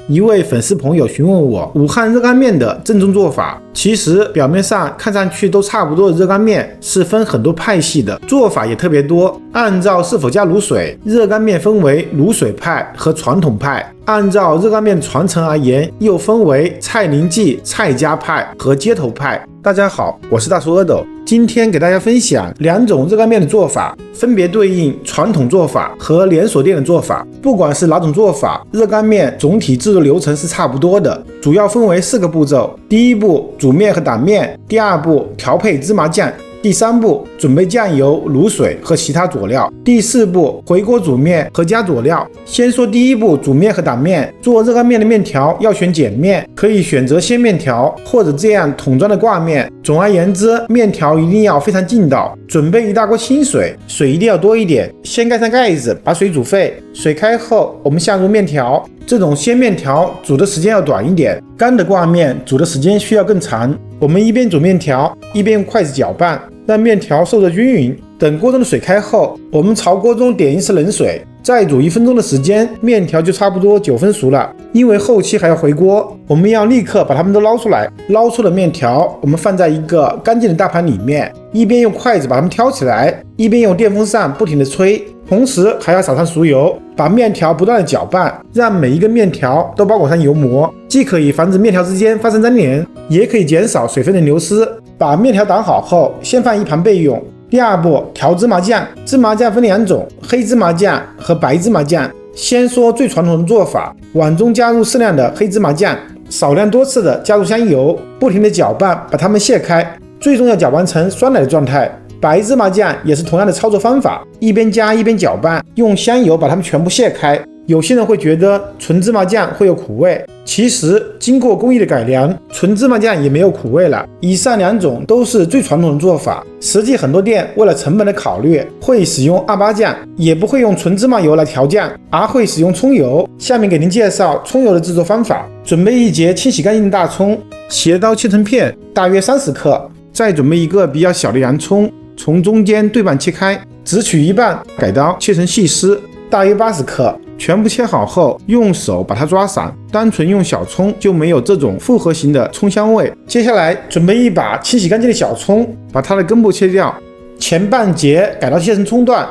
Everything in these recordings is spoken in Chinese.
一位粉丝朋友询问我武汉热干面的正宗做法。其实表面上看上去都差不多的热干面是分很多派系的，做法也特别多。按照是否加卤水，热干面分为卤水派和传统派。按照热干面传承而言，又分为蔡林记、蔡家派和街头派。大家好，我是大叔阿斗，今天给大家分享两种热干面的做法，分别对应传统做法和连锁店的做法。不管是哪种做法，热干面总体制作流程是差不多的，主要分为4个步骤。第一步，煮面和打面；第二步，调配芝麻酱；第三步，准备酱油、卤水和其他佐料；第四步，回锅煮面和加佐料。先说第一步，煮面和打面。做热干面的面条要选碱面，可以选择鲜面条或者这样桶装的挂面。总而言之，面条一定要非常劲道。准备一大锅清水，水一定要多一点，先盖上盖子，把水煮沸。水开后，我们下入面条。这种鲜面条煮的时间要短一点，干的挂面煮的时间需要更长。我们一边煮面条，一边用筷子搅拌，让面条受热均匀。等锅中的水开后，我们朝锅中点1匙冷水，再煮1分钟的时间，面条就差不多9分熟了。因为后期还要回锅，我们要立刻把它们都捞出来。捞出的面条，我们放在一个干净的大盘里面，一边用筷子把它们挑起来，一边用电风扇不停地吹，同时还要撒上熟油，把面条不断的搅拌，让每一根面条都包裹上油膜，既可以防止面条之间发生粘连，也可以减少水分的流失。把面条打好后，先放一旁备用。第二步，调芝麻酱。芝麻酱分2种，黑芝麻酱和白芝麻酱。先说最传统的做法，碗中加入适量的黑芝麻酱，少量多次的加入香油，不停的搅拌，把它们卸开，最终要搅拌成酸奶的状态。白芝麻酱也是同样的操作方法，一边加一边搅拌，用香油把它们全部卸开。有些人会觉得纯芝麻酱会有苦味，其实经过工艺的改良，纯芝麻酱也没有苦味了。以上2种都是最传统的做法，实际很多店为了成本的考虑，会使用28酱，也不会用纯芝麻油来调酱，而会使用葱油。下面给您介绍葱油的制作方法。准备1节清洗干净的大葱，斜刀切成片，大约30克。再准备1个比较小的洋葱，从中间对半切开，只取一半，改刀切成细丝，大约80克。全部切好后，用手把它抓散，单纯用小葱就没有这种复合型的葱香味。接下来准备一把清洗干净的小葱，把它的根部切掉，前半截改刀切成葱段，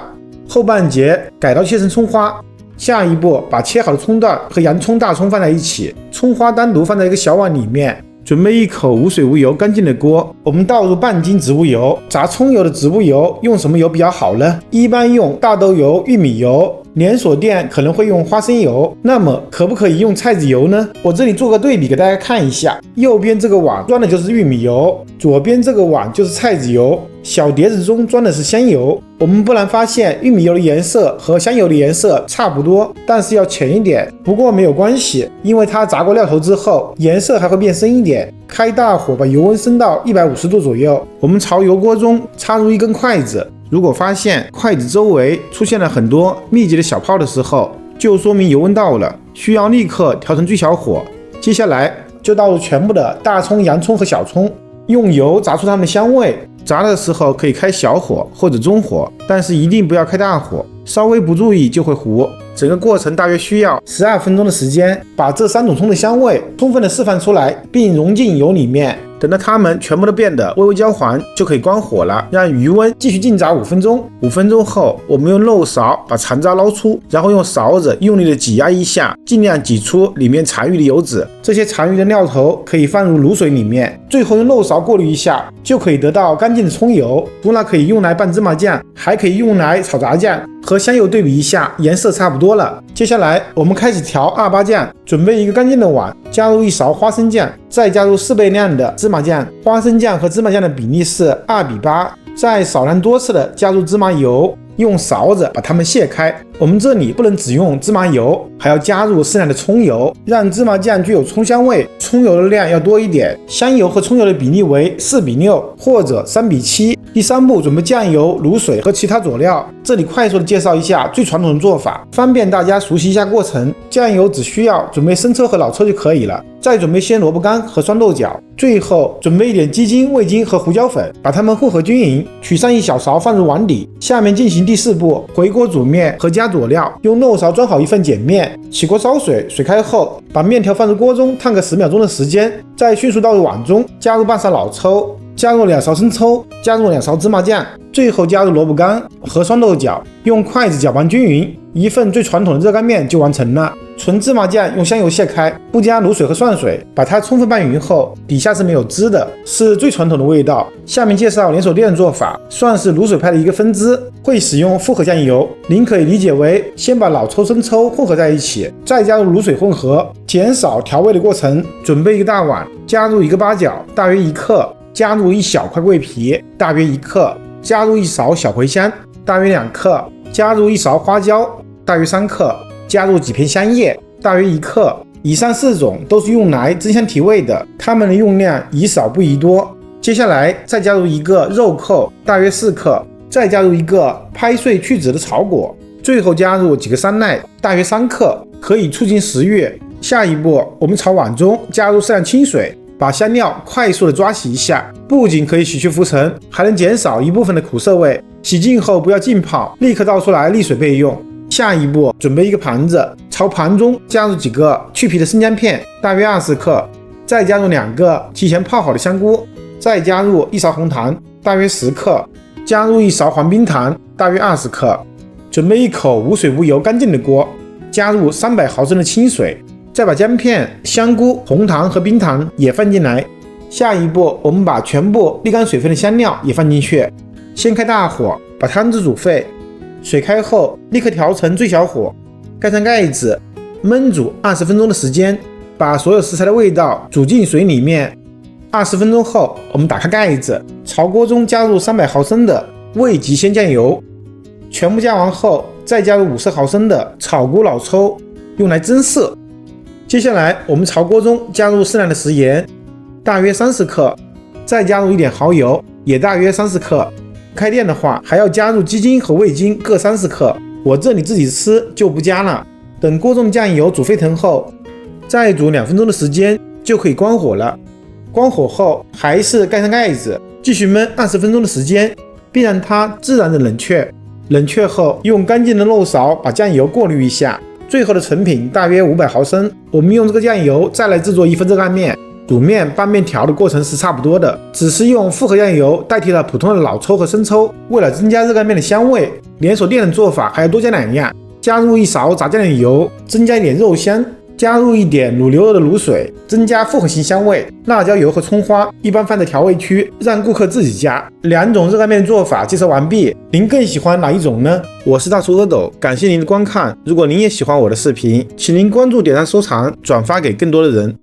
后半截改刀切成葱花。下一步，把切好的葱段和洋葱、大葱放在一起，葱花单独放在一个小碗里面。准备1口无水无油干净的锅，我们倒入半斤植物油。炸葱油的植物油用什么油比较好呢？一般用大豆油、玉米油，连锁店可能会用花生油。那么可不可以用菜籽油呢？我这里做个对比给大家看一下，右边这个碗装的就是玉米油，左边这个碗就是菜籽油，小碟子中装的是香油。我们不难发现，玉米油的颜色和香油的颜色差不多，但是要浅一点。不过没有关系，因为它炸过料头之后，颜色还会变深一点。开大火把油温升到150度左右，我们朝油锅中插入1根筷子。如果发现筷子周围出现了很多密集的小泡的时候，就说明油温到了，需要立刻调成最小火。接下来就倒入全部的大葱、洋葱和小葱，用油炸出它们的香味。炸的时候可以开小火或者中火，但是一定不要开大火，稍微不注意就会糊。整个过程大约需要12分钟的时间，把这3种葱的香味充分的释放出来，并融进油里面。等到它们全部都变得微微焦黄，就可以关火了，让余温继续静炸5分钟。5分钟后，我们用漏勺把残渣捞出，然后用勺子用力的挤压一下，尽量挤出里面残余的油脂。这些残余的料头可以放入卤水里面，最后用漏勺过滤一下，就可以得到干净的葱油。除了可以用来拌芝麻酱，还可以用来炒炸酱，和香油对比一下，颜色差不多了。接下来我们开始调28酱，准备一个干净的碗，加入1勺花生酱，再加入4倍量的芝麻酱。花生酱和芝麻酱的比例是2:8，再少量多次的加入芝麻油，用勺子把它们卸开。我们这里不能只用芝麻油，还要加入适量的葱油，让芝麻酱具有葱香味。葱油的量要多一点，香油和葱油的比例为4:6或者3:7。第3步，准备酱油、卤水和其他佐料。这里快速的介绍一下最传统的做法，方便大家熟悉一下过程。酱油只需要准备生抽和老抽就可以了，再准备鲜萝卜干和酸豆角，最后准备一点鸡精、味精和胡椒粉，把它们混合均匀，取上1小勺放入碗底。下面进行第4步，回锅煮面和加加佐料，用漏勺装好一份碱面，起锅烧水，水开后把面条放入锅中烫个10秒钟的时间，再迅速倒入碗中，加入半勺老抽，加入2勺生抽，加入2勺芝麻酱，最后加入萝卜干和双豆角，用筷子搅拌均匀，一份最传统的热干面就完成了。纯芝麻酱用香油卸开，不加卤水和涮水，把它充分拌匀后，底下是没有汁的，是最传统的味道。下面介绍连锁店的做法，算是卤水派的一个分支，会使用复合酱油。您可以理解为先把老抽、生抽混合在一起，再加入卤水混合，减少调味的过程。准备一个大碗，加入一个八角，大约1克，加入一小块桂皮，大约1克，加入1勺小茴香，大约2克，加入1勺花椒，大约3克，加入几片香叶，大约1克。以上4种都是用来增香提味的，它们的用量宜少不宜多。接下来再加入一个肉蔻，大约4克，再加入一个拍碎去籽的草果，最后加入几个山奈，大约3克，可以促进食欲。下一步，我们朝碗中加入适量清水，把香料快速的抓洗一下，不仅可以洗去浮尘，还能减少一部分的苦涩味。洗净后不要浸泡，立刻倒出来沥水备用。下一步，准备一个盘子，朝盘中加入几个去皮的生姜片，大约20克，再加入2个提前泡好的香菇，再加入1勺红糖，大约10克，加入1勺黄冰糖，大约20克。准备一口无水无油干净的锅，加入300毫升的清水，再把姜片、香菇、红糖和冰糖也放进来。下一步，我们把全部沥干水分的香料也放进去，先开大火把汤汁煮沸。水开后，立刻调成最小火，盖上盖子，焖煮20分钟的时间，把所有食材的味道煮进水里面。20分钟后，我们打开盖子，朝锅中加入300毫升的味极鲜酱油，全部加完后，再加入50毫升的炒菇老抽，用来增色。接下来，我们朝锅中加入适量的食盐，大约30克，再加入一点蚝油，也大约30克。开店的话，还要加入鸡精和味精各30克，我这里自己吃就不加了。等锅中的酱油煮沸腾后，再煮2分钟的时间就可以关火了。关火后，还是盖上盖子，继续焖20分钟的时间，并让它自然的冷却。冷却后，用干净的漏勺把酱油过滤一下。最后的成品大约500毫升。我们用这个酱油再来制作一份热干面。煮面拌面条的过程是差不多的，只是用复合酱油代替了普通的老抽和生抽。为了增加热干面的香味，连锁店的做法还要多加2样：加入1勺炸酱的油，增加一点肉香；加入一点卤牛肉的卤水，增加复合型香味。辣椒油和葱花一般放在调味区，让顾客自己加。2种热干面的做法介绍完毕，您更喜欢哪一种呢？我是大厨阿斗，感谢您的观看。如果您也喜欢我的视频，请您关注、点赞、收藏、转发给更多的人。